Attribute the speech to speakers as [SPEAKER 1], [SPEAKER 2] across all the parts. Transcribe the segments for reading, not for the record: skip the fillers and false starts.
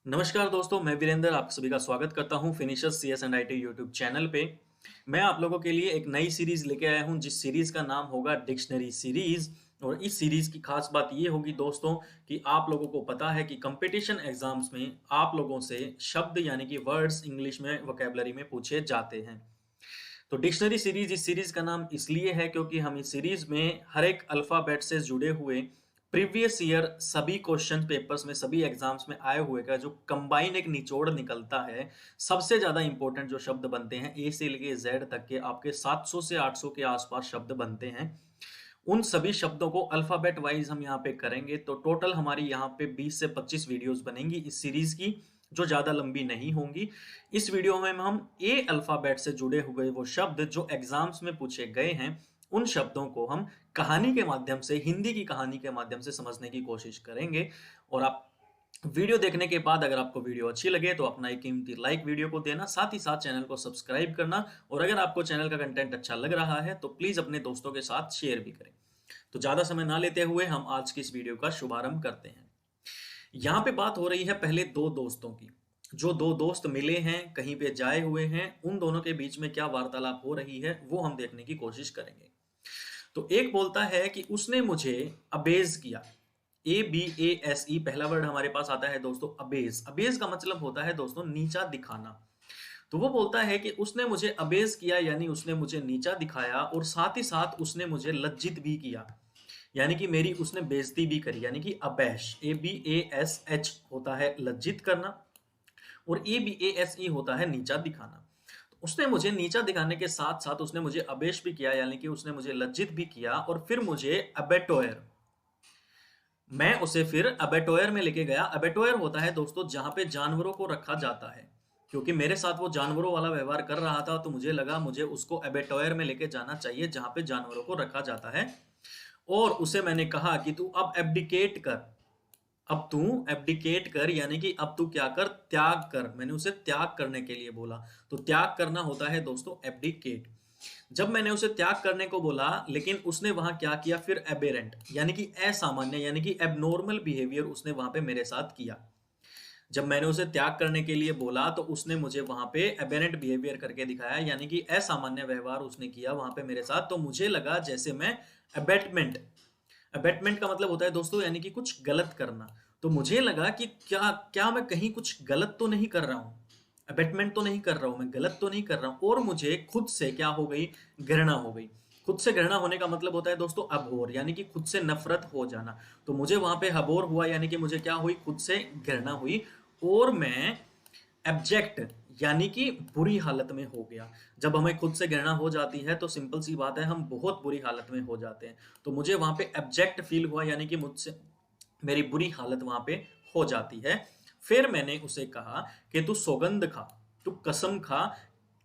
[SPEAKER 1] नमस्कार दोस्तों, मैं वीरेंद्र आप सभी का स्वागत करता हूं finishers CS and IT YouTube channel पे। मैं आप लोगों के लिए एक नई सीरीज लेके आया हूं जिस सीरीज का नाम होगा डिक्शनरी सीरीज। और इस सीरीज की खास बात ये होगी दोस्तों कि आप लोगों को पता है कि कंपटीशन एग्जाम्स में आप लोगों से शब्द यानी कि वर्ड्स इंग्लिश में वोकैबुलरी में पूछे जाते हैं। तो डिक्शनरी सीरीज इस सीरीज का नाम इसलिए है क्योंकि हम इस सीरीज में हर एक अल्फाबेट से जुड़े हुए प्रीवियस ईयर सभी क्वेश्चन पेपर्स में सभी एग्जाम्स में आए हुए का जो कंबाइन एक निचोड़ निकलता है। सबसे ज्यादा इंपॉर्टेंट जो शब्द बनते हैं ए से लेके जेड तक के आपके 700 से 800 के आसपास शब्द बनते हैं। उन सभी शब्दों को अल्फाबेट वाइज हम यहाँ पे करेंगे तो टोटल हमारी यहाँ पे 20 से 25 वीडियोस बनेंगी इस सीरीज की, जो ज्यादा लंबी नहीं होंगी। इस वीडियो में हम ए अल्फाबेट से जुड़े हुए वो शब्द जो एग्जाम्स में पूछे गए हैं उन शब्दों को हम कहानी के माध्यम से, हिंदी की कहानी के माध्यम से समझने की कोशिश करेंगे। और आप वीडियो देखने के बाद अगर आपको वीडियो अच्छी लगे तो अपना एक कीमती लाइक वीडियो को देना, साथ ही साथ चैनल को सब्सक्राइब करना। और अगर आपको चैनल का कंटेंट अच्छा लग रहा है तो प्लीज अपने दोस्तों के साथ शेयर भी करें। तो ज्यादा समय ना लेते हुए हम आज की इस वीडियो का शुभारंभ करते हैं। यहाँ पे बात हो रही है पहले दो दोस्तों की। जो दो दोस्त मिले हैं, कहीं पे जाए हुए हैं, उन दोनों के बीच में क्या वार्तालाप हो रही है वो हम देखने की कोशिश करेंगे। तो एक बोलता है कि उसने मुझे अबेज किया। ABASE पहला वर्ड हमारे पास आता है दोस्तों अबेज। अबेज का मतलब होता है दोस्तों नीचा दिखाना। तो वो बोलता है कि उसने मुझे अबेज किया यानी उसने मुझे नीचा दिखाया और साथ ही साथ उसने मुझे लज्जित भी किया, यानी कि मेरी उसने बेइज्जती भी करी, यानी कि अबैश ABASH होता है लज्जित करना और ABASE होता है नीचा दिखाना। तो उसने मुझे नीचा दिखाने के साथ साथ उसने मुझे अबेश भी किया, यानी कि उसने मुझे लज्जित भी किया और फिर मुझे अबेटोयर, मैं उसे फिर अबेटोयर में लेके गया। अबेटोयर होता है दोस्तों जहां पे जानवरों को रखा जाता है। क्योंकि मेरे साथ वो जानवरों वाला व्यवहार कर रहा था तो मुझे लगा मुझे उसको अबेटोयर में लेके जाना चाहिए जहां पे जानवरों को रखा जाता है। और उसे मैंने कहा कि तू अब एब्डिकेट कर, अब तू एब्डिकेट कर, यानी कि अब तू क्या कर, त्याग कर। मैंने उसे त्याग करने के लिए बोला। तो त्याग करना होता है दोस्तों एब्डिकेट। जब मैंने उसे त्याग करने को बोला लेकिन उसने वहां क्या किया, फिर एबेरेंट यानी कि असामान्य यानी कि एबनॉर्मल बिहेवियर उसने वहां पे मेरे साथ किया। जब मैंने उसे त्याग करने के लिए बोला तो उसने मुझे वहां पे एबेरेंट बिहेवियर करके दिखाया, यानी कि असामान्य व्यवहार उसने किया वहां पे मेरे साथ। तो मुझे लगा जैसे मैं अबेटमेंट, अबेटमेंट का मतलब होता है दोस्तों यानी कि कुछ गलत करना। तो मुझे लगा कि क्या क्या मैं कहीं कुछ गलत तो नहीं कर रहा हूं, अबेटमेंट तो नहीं कर रहा हूं, मैं गलत तो नहीं कर रहा हूं। और मुझे खुद से क्या हो गई, घृणा हो गई। खुद से घृणा होने का मतलब होता है दोस्तों अबोर, यानी कि खुद से नफरत हो जाना। तो मुझे वहां पे हबोर हुआ, यानी कि मुझे क्या हुई, खुद से घृणा हुई। और मैं एब्जेक्ट यानी कि बुरी हालत में हो गया। जब हमें खुद से घृणा हो जाती है तो सिंपल सी बात है हम बहुत बुरी हालत में हो जाते हैं। तो मुझे वहां पे एब्जेक्ट फील हुआ, यानी कि मुझसे मेरी बुरी हालत वहां पे हो जाती है। फिर मैंने उसे कहा कि तू सौगंध खा, तू कसम खा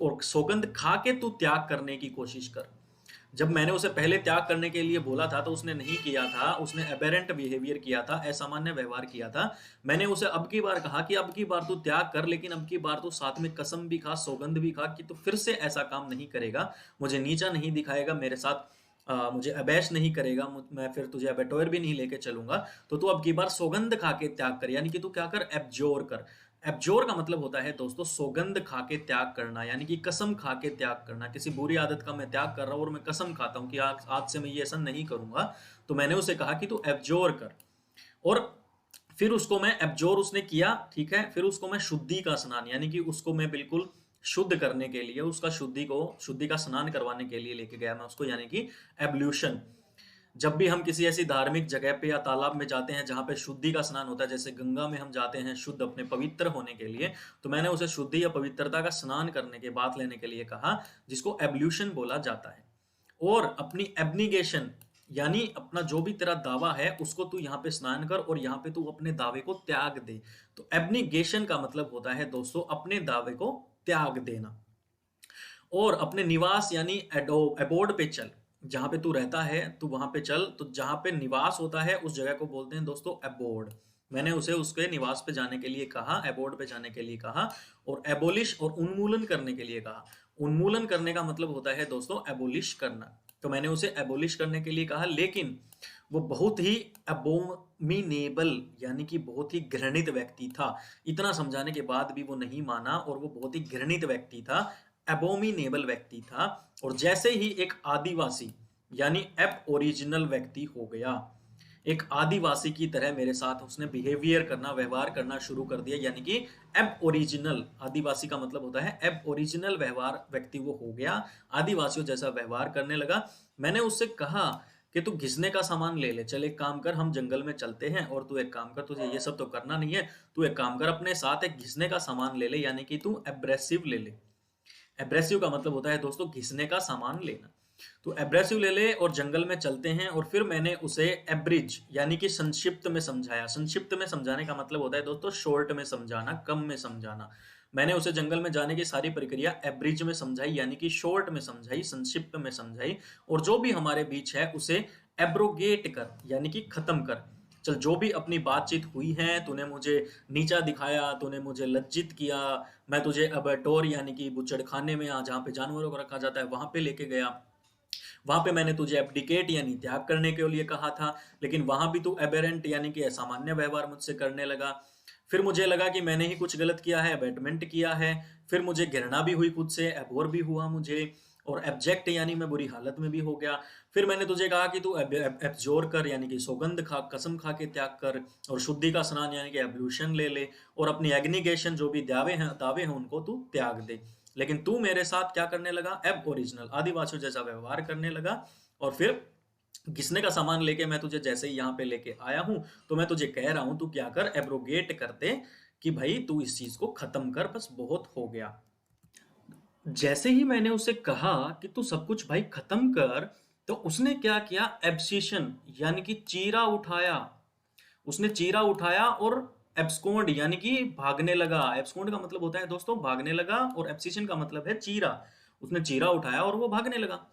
[SPEAKER 1] और सौगंध खा के तू त्याग करने की कोशिश कर। जब मैंने उसे पहले त्याग करने के लिए बोला था तो उसने नहीं किया था, उसने एबेरेंट बिहेवियर किया था, असामान्य व्यवहार किया था। मैंने उसे अब की बार कहा कि अब की बार तू त्याग कर, लेकिन अब की बार तू साथ में कसम भी खा, सौगंध भी खा कि तू फिर से ऐसा काम नहीं करेगा, मुझे नीचा नहीं दिखाएगा, मेरे साथ मुझे अबैश नहीं करेगा, मैं फिर तुझे अबेटोयर भी नहीं लेके चलूंगा। तो तू अब की बार सौगंध खा के त्याग कर, यानी कि तू क्या कर, एब्जोर कर। एब्जोर का मतलब होता है दोस्तों सौगंध खा के त्याग करना, यानी कि कसम खा के त्याग करना। किसी बुरी आदत का मैं त्याग कर रहा हूं और मैं कसम खाता हूं कि आज आज से मैं ये ऐसा नहीं करूंगा। तो मैंने उसे कहा कि तू एब्जोर कर। और फिर उसको मैं एब्जोर उसने किया, ठीक है। फिर उसको मैं शुद्धि का स्नान, यानी कि उसको मैं बिल्कुल शुद्ध करने के लिए, उसका शुद्धि का स्नान करवाने के लिए लेके गया मैं उसको, यानी कि एब्ल्यूशन। जब भी हम किसी ऐसी धार्मिक जगह पे या तालाब में जाते हैं जहां पे शुद्धि का स्नान होता है, जैसे गंगा में हम जाते हैं शुद्ध अपने पवित्र होने के लिए, तो मैंने उसे शुद्धि या पवित्रता का स्नान करने के बाद लेने के लिए कहा, जिसको एब्ल्यूशन बोला जाता है। और अपनी एब्निगेशन यानी अपना जो भी तेरा दावा है उसको तू यहाँ पे स्नान कर और यहाँ पे तू अपने दावे को त्याग दे। तो एब्निगेशन का मतलब होता है दोस्तों अपने दावे को त्याग देना। और अपने निवास यानी एबोर्ड पे चल, जहां पे तू रहता है तू वहां पे चल। तो जहां पे निवास होता है उस जगह को बोलते हैं दोस्तों एबोर्ड। मैंने उसे उसके निवास पे जाने के लिए कहा, एबोर्ड पे जाने के लिए कहा। और एबोलिश और उन्मूलन करने के लिए कहा। उन्मूलन करने का मतलब होता है दोस्तों एबोलिश करना। तो मैंने उसे एबोलिश करने के लिए कहा, लेकिन वो बहुत ही अबोमिनेबल यानी कि बहुत ही घृणित व्यक्ति था। इतना समझाने के बाद भी वो नहीं माना और वो बहुत ही घृणित व्यक्ति था, एबोमिनेबल व्यक्ति था। और जैसे ही एक आदिवासी यानी एब ओरिजिनल व्यक्ति हो गया, एक आदिवासी की तरह मेरे साथ उसने बिहेवियर करना, व्यवहार करना शुरू कर दिया, यानी कि एब ओरिजिनल, आदिवासी का मतलब होता है एब ओरिजिनल व्यवहार व्यक्ति वो हो गया, आदिवासियों जैसा व्यवहार करने लगा। मैंने उससे कहा कि तू घिसने का सामान ले ले, चल एक काम कर, हम जंगल में चलते हैं और तू एक काम कर, तुझे ये सब तो करना नहीं है, तू एक काम कर अपने साथ एक घिसने का सामान ले ले, यानी कि तू एब्रेसिव ले ले। एब्रेसिव का मतलब होता है दोस्तों घिसने का सामान लेना। तो एब्रेसिव ले ले और जंगल में चलते हैं। और फिर मैंने उसे एब्रिज यानी कि संक्षिप्त में समझाया। संक्षिप्त में समझाने का मतलब होता है दोस्तों शॉर्ट में समझाना, कम में समझाना। मैंने उसे जंगल में जाने की सारी प्रक्रिया एब्रिज में समझाई, यानी कि शॉर्ट में समझाई, संक्षिप्त में समझाई। और जो भी हमारे बीच है उसे एब्रोगेट कर, यानी कि खत्म कर। चल, जो भी अपनी बातचीत हुई है, तूने मुझे नीचा दिखाया, तूने मुझे लज्जित किया, मैं तुझे अबैटोर यानी कि बुचड़खाने में, जहाँ पे जानवरों को रखा जाता है, वहां पे लेके गया। वहां पे मैंने तुझे एब्डिकेट यानी त्याग करने के लिए कहा था, लेकिन वहां भी तू एबेरेंट यानी कि असामान्य व्यवहार मुझसे करने लगा। फिर मुझे लगा कि मैंने ही कुछ गलत किया है, अबैटमेंट किया है। फिर मुझे घृणा भी हुई खुद से, एबोर भी हुआ मुझे, और एब्जेक्ट यानी मैं बुरी हालत में भी हो गया। फिर मैंने तुझे कहा कि तू एब्जोर कर, यानी कि सौगंध खा, कसम खा के त्याग कर, और शुद्धि का स्नान यानी कि एब्ल्यूशन ले ले, और अपनी एग्निगेशन जो भी दावे हैं उनको तू त्याग दे। लेकिन तू मेरे साथ क्या करने लगा, एब ओरिजिनल आदिवासियों जैसा व्यवहार करने लगा। और फिर घिसने का सामान लेके मैं तुझे जैसे ही यहाँ पे लेके आया हूं, तो मैं तुझे कह रहा हूं तू क्या कर, एब्रोगेट कर दे, कि भाई तू इस चीज को खत्म कर, बस बहुत हो गया। जैसे ही मैंने उसे कहा कि तू सब कुछ भाई खत्म कर, तो उसने क्या किया, एब्सिशन यानी कि चीरा उठाया। उसने चीरा उठाया और एब्सकोंड यानी कि भागने लगा। एब्सकोंड का मतलब होता है दोस्तों भागने लगा, और एब्सिशन का मतलब है चीरा। उसने चीरा उठाया और वो भागने लगा।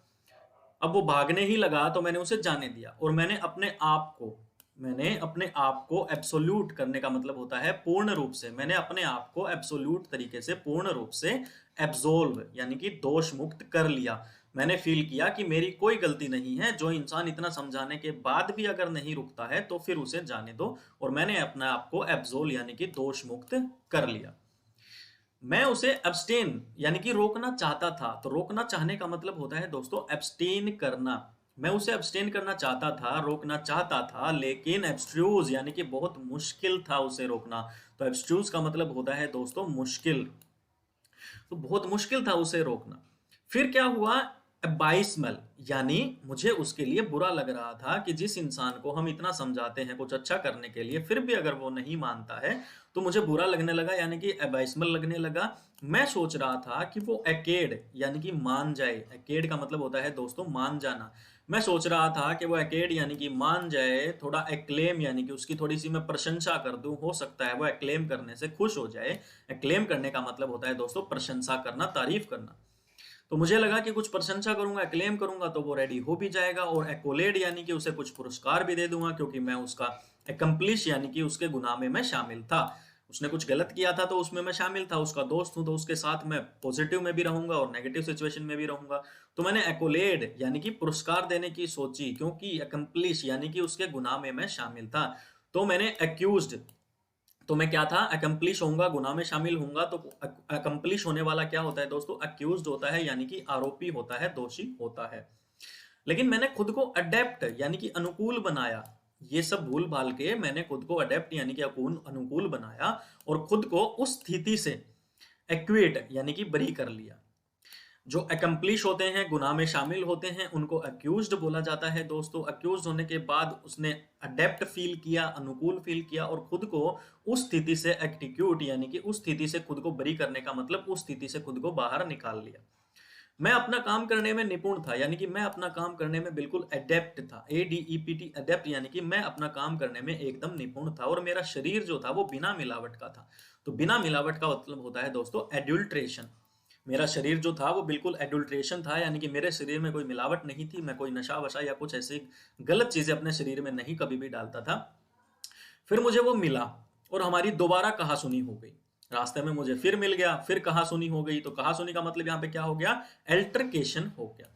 [SPEAKER 1] अब वो भागने ही लगा तो मैंने उसे जाने दिया, और मैंने अपने आप को एब्सोल्यूट करने का मतलब होता है पूर्ण रूप से, मैंने अपने आप को एब्सोल्यूट तरीके से, पूर्ण रूप से एब्सोल्व यानी कि दोष मुक्त कर लिया। मैंने फील किया कि मेरी कोई गलती नहीं है। जो इंसान इतना समझाने के बाद भी अगर नहीं रुकता है तो फिर उसे जाने दो। और मैंने अपने आप को एब्सोल यानी कि दोष मुक्त कर लिया। मैं उसे अब्सटेन यानी कि रोकना चाहता था। तो रोकना चाहने का मतलब होता है दोस्तों एब्सटेन करना। मैं उसे अब्सटेन करना चाहता था, रोकना चाहता था, लेकिन एब्स्ट्रूज यानी कि बहुत मुश्किल था उसे रोकना। तो एब्स्ट्रूज का मतलब होता है दोस्तों मुश्किल। तो बहुत मुश्किल था उसे रोकना। फिर क्या हुआ, अबाइसमल यानी मुझे उसके लिए बुरा लग रहा था कि जिस इंसान को हम इतना समझाते हैं कुछ अच्छा करने के लिए, फिर भी अगर वो नहीं मानता है तो मुझे बुरा लगने लगा, यानी कि अबाइसमल लगने लगा। मैं सोच रहा था कि वो एकेड यानी कि मान जाए। एकेड का मतलब होता है दोस्तों मान जाना। मैं सोच रहा था कि वो एकेड यानी कि मान जाए, थोड़ा एक्लेम यानी कि उसकी थोड़ी सी मैं प्रशंसा कर दूं, हो सकता है वो एक्लेम करने से खुश हो जाए। एक्लेम करने का मतलब होता है दोस्तों प्रशंसा करना, तारीफ करना। तो मुझे लगा कि कुछ प्रशंसा करूंगा, क्लेम करूंगा तो वो रेडी हो भी जाएगा, और एक्कोलेड यानी कि उसे कुछ पुरस्कार भी दे दूंगा, क्योंकि मैं उसका एकम्प्लिश यानी कि उसके गुनाह में मैं शामिल था। उसने कुछ गलत किया था तो उसमें मैं शामिल था, उसका दोस्त हूं, तो उसके साथ मैं पॉजिटिव में भी रहूंगा और नेगेटिव सिचुएशन में भी रहूंगा। तो मैंने एक्कोलेड यानी कि पुरस्कार देने की सोची, क्योंकि एकम्प्लिश यानी कि उसके गुनाह में मैं शामिल था। तो मैंने एक्यूज्ड, तो मैं क्या था, अकम्प्लिश होऊंगा, गुनाह में शामिल होऊंगा। तो अकम्प्लिश होने वाला क्या होता है दोस्तों, अक्यूज्ड होता है, यानी कि आरोपी होता है, दोषी होता है। लेकिन मैंने खुद को अडेप्ट यानी कि अनुकूल बनाया। ये सब भूल भाल के मैंने खुद को अडेप्ट यानी कि अनुकूल बनाया, और खुद को उस स्थिति से एक्वेट यानी कि बरी कर लिया। जो अकम्प्लिश होते हैं, गुनाह में शामिल होते हैं, उनको अक्यूज्ड बोला जाता है दोस्तों। अक्यूज्ड होने के बाद उसने अडेप्ट फील किया, अनुकूल फील किया, और खुद को उस स्थिति से एक्टिक्यूट यानी कि उस स्थिति से खुद को बरी करने का मतलब उस स्थिति से खुद को बाहर निकाल लिया। मैं अपना काम करने में निपुण था, यानी कि मैं अपना काम करने में बिल्कुल अडेप्ट था। ADEPT अडेप्ट यानी कि मैं अपना काम करने में एकदम निपुण था। और मेरा शरीर जो था वो बिना मिलावट का था। तो बिना मिलावट का मतलब होता है दोस्तों एडल्ट्रेशन। मेरा शरीर जो था वो बिल्कुल एडल्ट्रेशन था, यानी कि मेरे शरीर में कोई मिलावट नहीं थी। मैं कोई नशा वशा या कुछ ऐसी गलत चीजें अपने शरीर में नहीं कभी भी डालता था। फिर मुझे वो मिला और हमारी दोबारा कहासुनी हो गई। रास्ते में मुझे फिर मिल गया, फिर कहासुनी हो गई। तो कहासुनी का मतलब यहाँ पे क्या हो गया, एल्टरकेशन हो गया।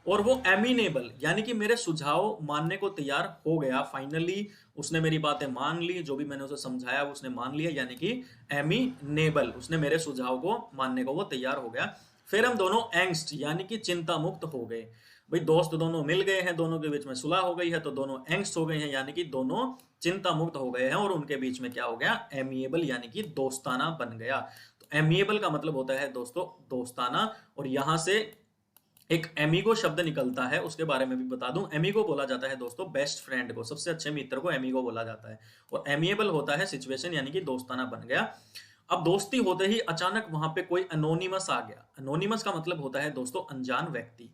[SPEAKER 1] और वो एमिनेबल यानी कि मेरे सुझाव मानने को तैयार हो गया। फाइनली उसने मेरी बातें मान ली, जो भी मैंने उसे समझाया वो उसने मान लिया, यानी कि एमिनेबल, उसने मेरे सुझाव को मानने को वो तैयार हो गया। फिर हम दोनों एंग्स्ट यानी कि चिंता मुक्त हो गए। भाई दोस्त दोनों मिल गए हैं, दोनों के बीच में सुलह हो गई है, तो दोनों एंग्स्ट हो गए हैं यानी कि दोनों चिंता मुक्त हो गए हैं, और उनके बीच में क्या हो गया, एमिएबल यानी कि दोस्ताना बन गया। तो एमिएबल का मतलब होता है दोस्तों दोस्ताना, और यहां से एक एमिगो शब्द निकलता है, उसके बारे में भी बता दूं। एमिगो बोला जाता है दोस्तों बेस्ट फ्रेंड को, सबसे अच्छे मित्र को एमिगो बोला जाता है। और एमिएबल होता है सिचुएशन यानी कि दोस्ताना बन गया। अब दोस्ती होते ही अचानक वहां पे कोई अनोनिमस आ गया। अनोनिमस का मतलब होता है दोस्तों अनजान व्यक्ति।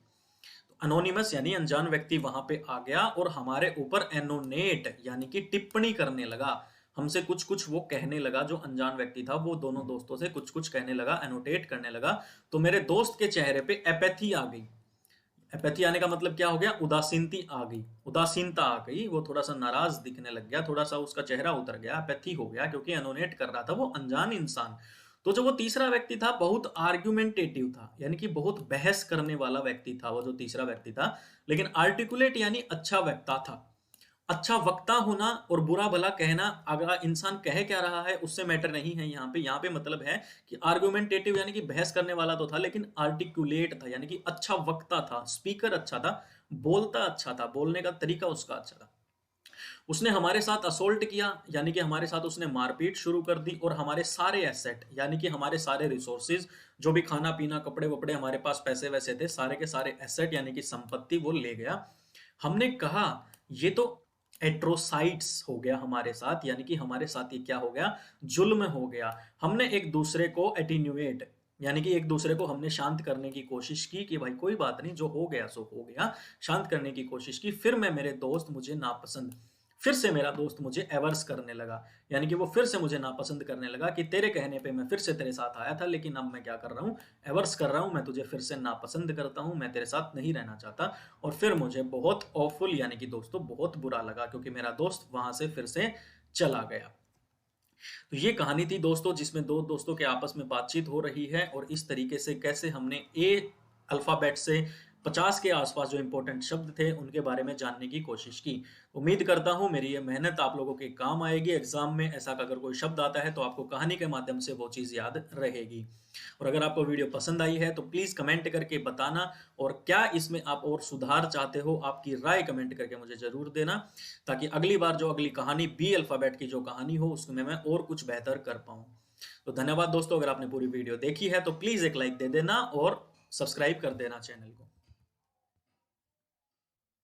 [SPEAKER 1] अनोनिमस यानी अनजान व्यक्ति वहां पे आ गया और हमारे ऊपर एनोनेट यानी कि टिप्पणी करने लगा। हमसे कुछ कुछ वो कहने लगा, जो अनजान व्यक्ति था वो दोनों दोस्तों से कुछ कुछ कहने लगा, एनोटेट करने लगा। तो मेरे दोस्त के चेहरे पे एपैथी आ गई। एपैथी आने का मतलब क्या हो गया, उदासीनता आ गई, उदासीनता आ गई। वो थोड़ा सा नाराज दिखने लग गया, थोड़ा सा उसका चेहरा उतर गया, एपैथी हो गया, क्योंकि एनोनेट कर रहा था वो अनजान इंसान। तो जो वो तीसरा व्यक्ति था बहुत आर्ग्यूमेंटेटिव था, यानी कि बहुत बहस करने वाला व्यक्ति था वो जो तीसरा व्यक्ति था। लेकिन आर्टिकुलेट यानी अच्छा वक्ता था। अच्छा वक्ता होना और बुरा भला कहना, अगर इंसान कह क्या रहा है उससे मैटर नहीं है। यहाँ पे मतलब है कि आर्गुमेंटेटिव यानी कि बहस करने वाला तो था, लेकिन आर्टिकुलेट था यानी कि अच्छा वक्ता था, स्पीकर अच्छा था, बोलता अच्छा था, बोलने का तरीका उसका अच्छा था। उसने हमारे साथ असोल्ट किया यानी कि हमारे साथ उसने मारपीट शुरू कर दी, और हमारे सारे एसेट यानी कि हमारे सारे रिसोर्सेज, जो भी खाना पीना कपड़े वपड़े हमारे पास पैसे वैसे थे, सारे के सारे एसेट यानी कि संपत्ति वो ले गया। हमने कहा ये तो एट्रोसाइट्स हो गया हमारे साथ, यानी कि हमारे साथ ये क्या हो गया, जुल्म हो गया। हमने एक दूसरे को एटीन्यूएट यानी कि एक दूसरे को हमने शांत करने की कोशिश की कि भाई कोई बात नहीं, जो हो गया सो हो गया, शांत करने की कोशिश की। फिर मैं मेरे दोस्त मुझे नापसंद, फिर से मेरा दोस्त मुझे एवर्स करने लगा, यानी कि वो फिर से मुझे नापसंद करने लगा कि तेरे कहने पे मैं फिर से तेरे साथ आया था, लेकिन अब मैं क्या कर रहा हूँ, एवर्स कर रहा हूँ, मैं तुझे फिर से नापसंद करता हूँ, मैं तेरे साथ नहीं रहना चाहता। और फिर मुझे बहुत ऑफुल यानी कि दोस्तों बहुत बुरा लगा, क्योंकि मेरा दोस्त वहां से फिर से चला गया। तो ये कहानी थी दोस्तों, जिसमें दो दोस्तों के आपस में बातचीत हो रही है, और इस तरीके से कैसे हमने ए अल्फाबेट से 50 के आसपास जो इंपॉर्टेंट शब्द थे उनके बारे में जानने की कोशिश की। उम्मीद करता हूँ मेरी ये मेहनत आप लोगों के काम आएगी। एग्जाम में ऐसा अगर कोई शब्द आता है तो आपको कहानी के माध्यम से वो चीज़ याद रहेगी। और अगर आपको वीडियो पसंद आई है तो प्लीज़ कमेंट करके बताना, और क्या इसमें आप और सुधार चाहते हो, आपकी राय कमेंट करके मुझे ज़रूर देना, ताकि अगली बार जो अगली कहानी बी अल्फ़ाबेट की जो कहानी हो उसमें मैं और कुछ बेहतर कर पाऊँ। तो धन्यवाद दोस्तों, अगर आपने पूरी वीडियो देखी है तो प्लीज़ एक लाइक दे देना और सब्सक्राइब कर देना चैनल को।